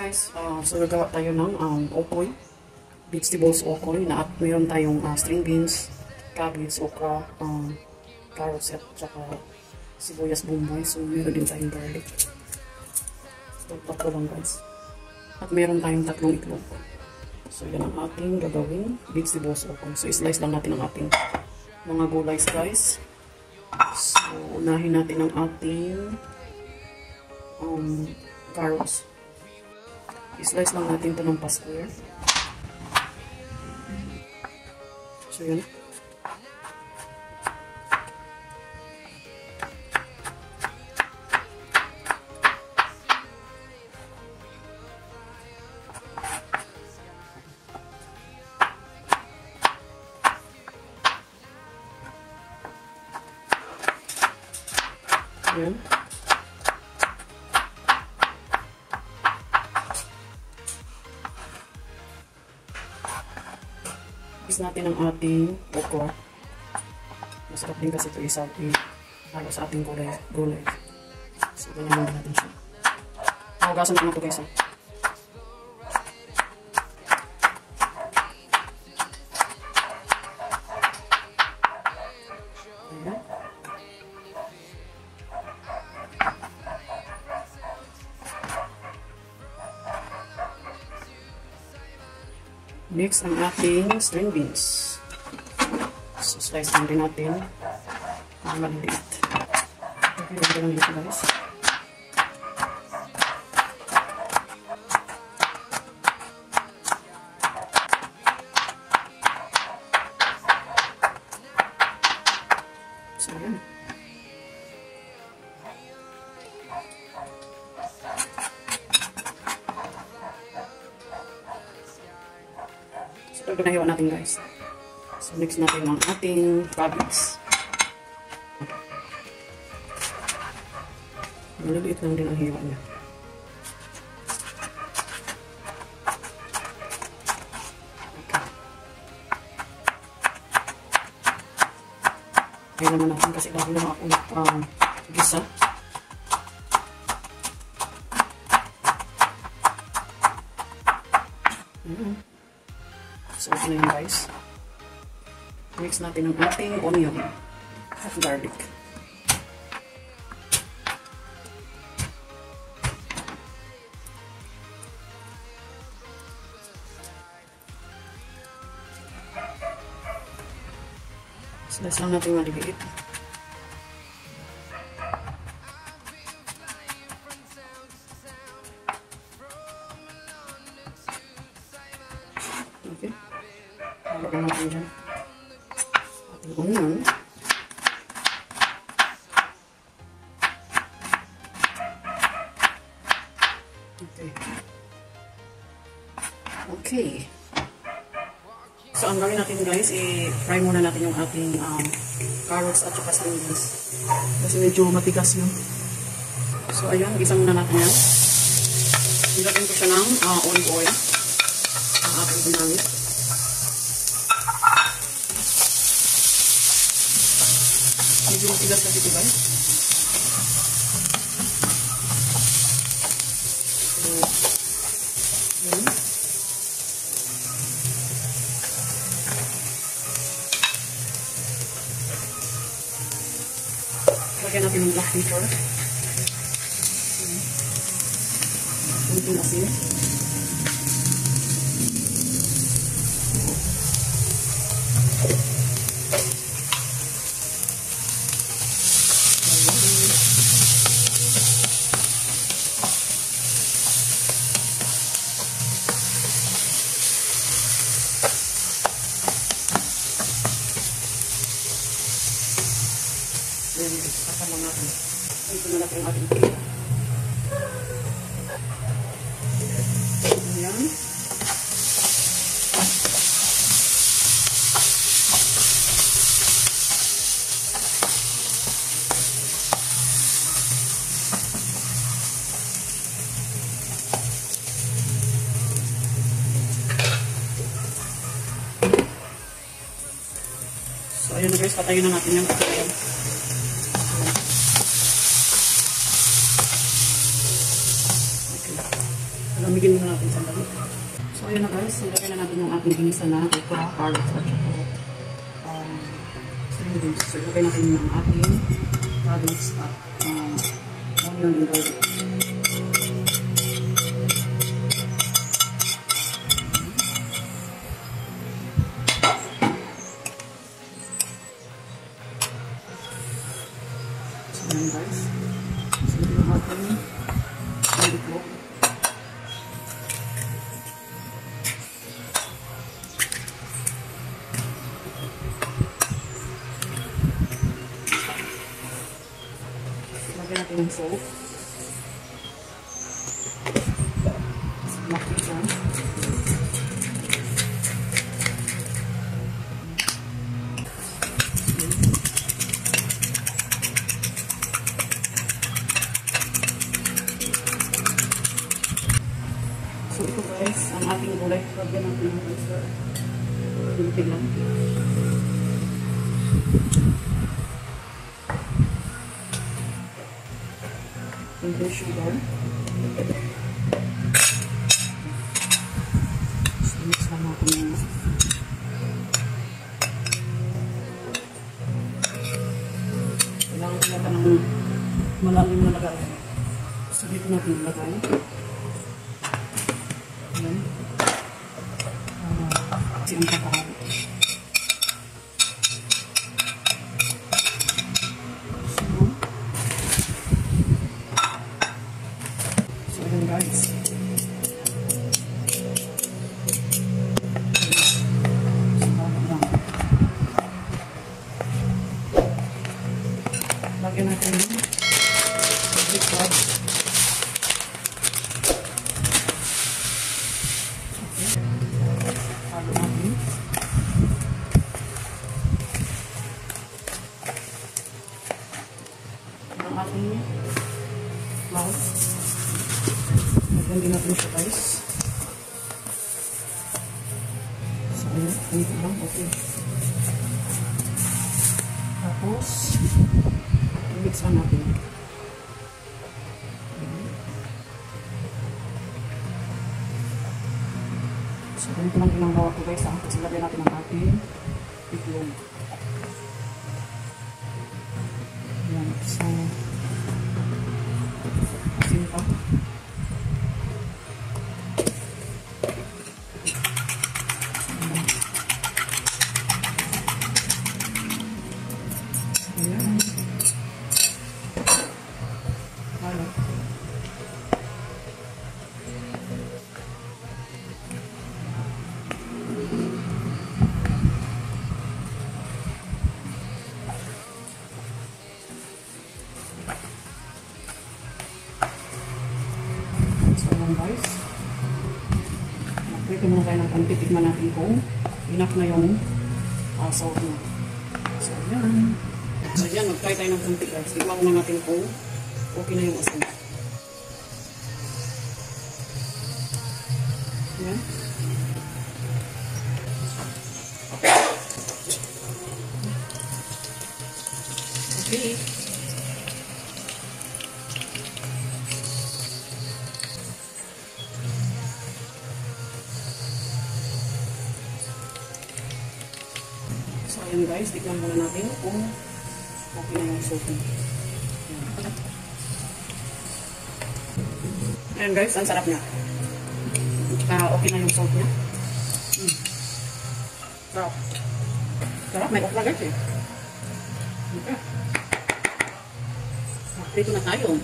guys, so gagawa tayo ng okoy, vegetables okoy, na at mayroon tayong string beans, cabbage, okra, carrots at saka sibuyas bumbay. So mayroon din tayong garlic. So tatlo lang guys. At mayroon tayong tatlong itlog. So yan ang ating gagawin vegetables okoy. So slice lang natin ang ating mga gulays guys. So unahin natin ang ating carrots. I-slice lang natin ito ng pa-square. So, yun. Ayan. Is natin ang ating okra. Masarap din kasi ito halo sa ating gulay. So, ganyan natin siya. Hugasan natin ito guys. Ayan. Next, ang ating string beans. So, slice lang din natin. Ang maliliit. Okay, ganda lang dito guys. So, yan. So, ito na hiwa natin guys. So, next natin ang ating cabbage. Maliliit lang din ang hiwa niya. Okay. Kaya naman natin kasi lagi naman ako gisa. So, ito na yun guys. Mix natin ang ating onion at garlic. Slice lang natin maliliit. Okay. Halo lang natin dyan. Ating onion. Okay. Okay. So, ang gawin natin guys, i-fry muna natin yung ating carrots at saka string beans. Kasi medyo matigas yun. So, ayun, gisa muna natin yan. Ilagyan ko siya ng olive oil. Ang ating ginamit. Medyo matigas kasi ito guys. So, yun. Lagyan natin ng black pepper. Kunting asin. Takan lang natin. Ito na natin ang ating pita. Ayan. So, ayun na guys, patayin na natin yung patayin. Lamigin muna natin sandali. So, ayun na guys. Ilagay na natin yung ating inisa na okra, carrots, at saka string beans. So, ilagay natin yung ating cabbage at onion and garlic. So, ayun guys. So, yung ating itlog. Lagyan natin yung salt. Maki siya. So ito guys, ang ating gulay. Lagyan natin yung oyster. Pinipig lang. Yung sugar. So, mix lang natin yun. Kailangan natin ng malalim na lagay. So, dito natin ilagay. Ayan. Kasi ang kakahari. Guys. Lagyan natin yung liquid. Okay. Halo natin. Ang ating flour. Lagyan din natin siya guys. So, ayun. Ganito lang. Okay. Tapos, i-mix lang natin. So, ganito lang ginagawa ko guys. Kasi lagyan natin ang ating itlog. Ayan. So, asin pa. Ayan. Halo. So, ayan guys. Mag-prito muna tayo ng konti. Tignan natin kung enough na yung salt na. So, ayan. So, yan, mag-try tayo ng konti guys. Tignan muna natin kung okay na yung asin. Ayan. Okay. So, ayan guys. Tignan muna natin kung okay na yung soup. Ayan guys, ang sarap niya. Okay na yung salt niya. Sarap. Sarap, may okra guys eh. Okay. Dito na tayo.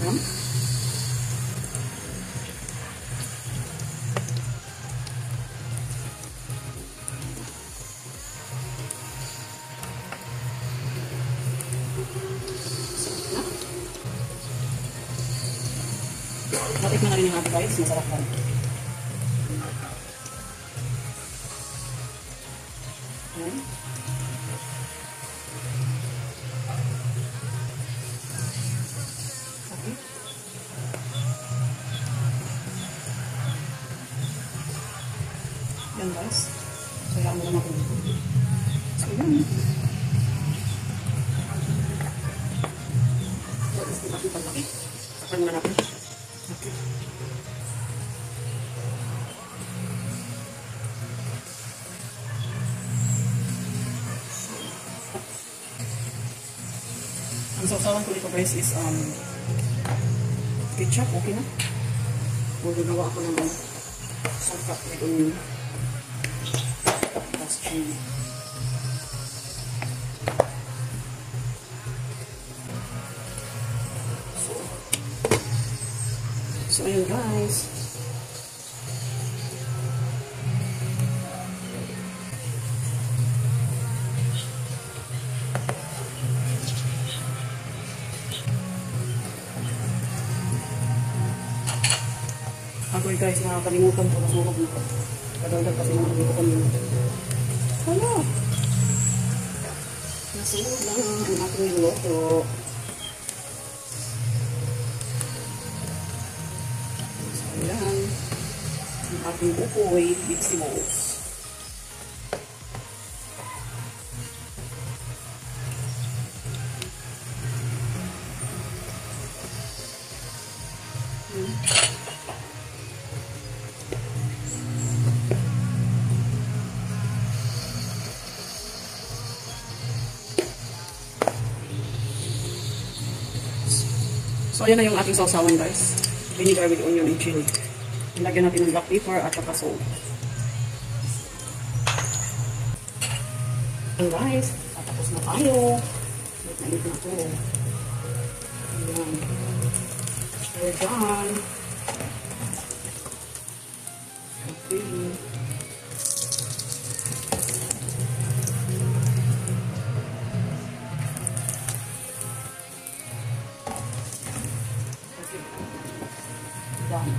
Ayan. Natikman na rin yung ating guys, masarap lang. Ayan. Okay. Ayan guys. So, hayaan mo lang ako. So, ayan. So, is di natin paglaki. Sakpan muna natin. Okay. sausawan ko dito guys is ketchup, okay na. Magagawa ako ng sangkap with onion. Tapos chili. So ayun guys. Ako guys, nakakalimutan ko nasunog nito. Kadagdag kasi nasunog ko nyo. Hala! Nasunog lang ang aking niluto. So ayan. Ang aking upoy, vegetables. So, ayan na yung ating sausawan guys. Vinegar with onion and chili. Ilagyan natin ng black pepper at saka salt. And guys, tatapos na tayo. Wait na ito. Ayan. We're done. Okay. Done.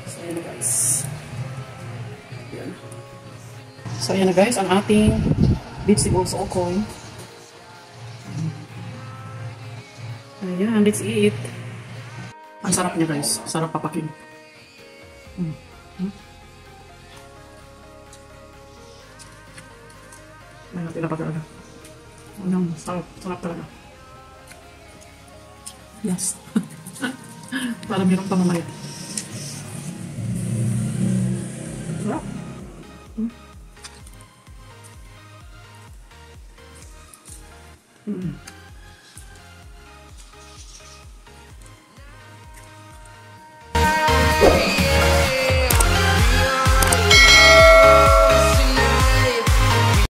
So, ayan na guys. Ayan. So, ayan na guys, ang ating vegetables okoy. Ayan, let's eat. Ang sarap niya guys. Sarap papakin. May natin na pa talaga. Ayan, sarap. Sarap talaga. Yes. Parang meron pa mamaya. Sarap.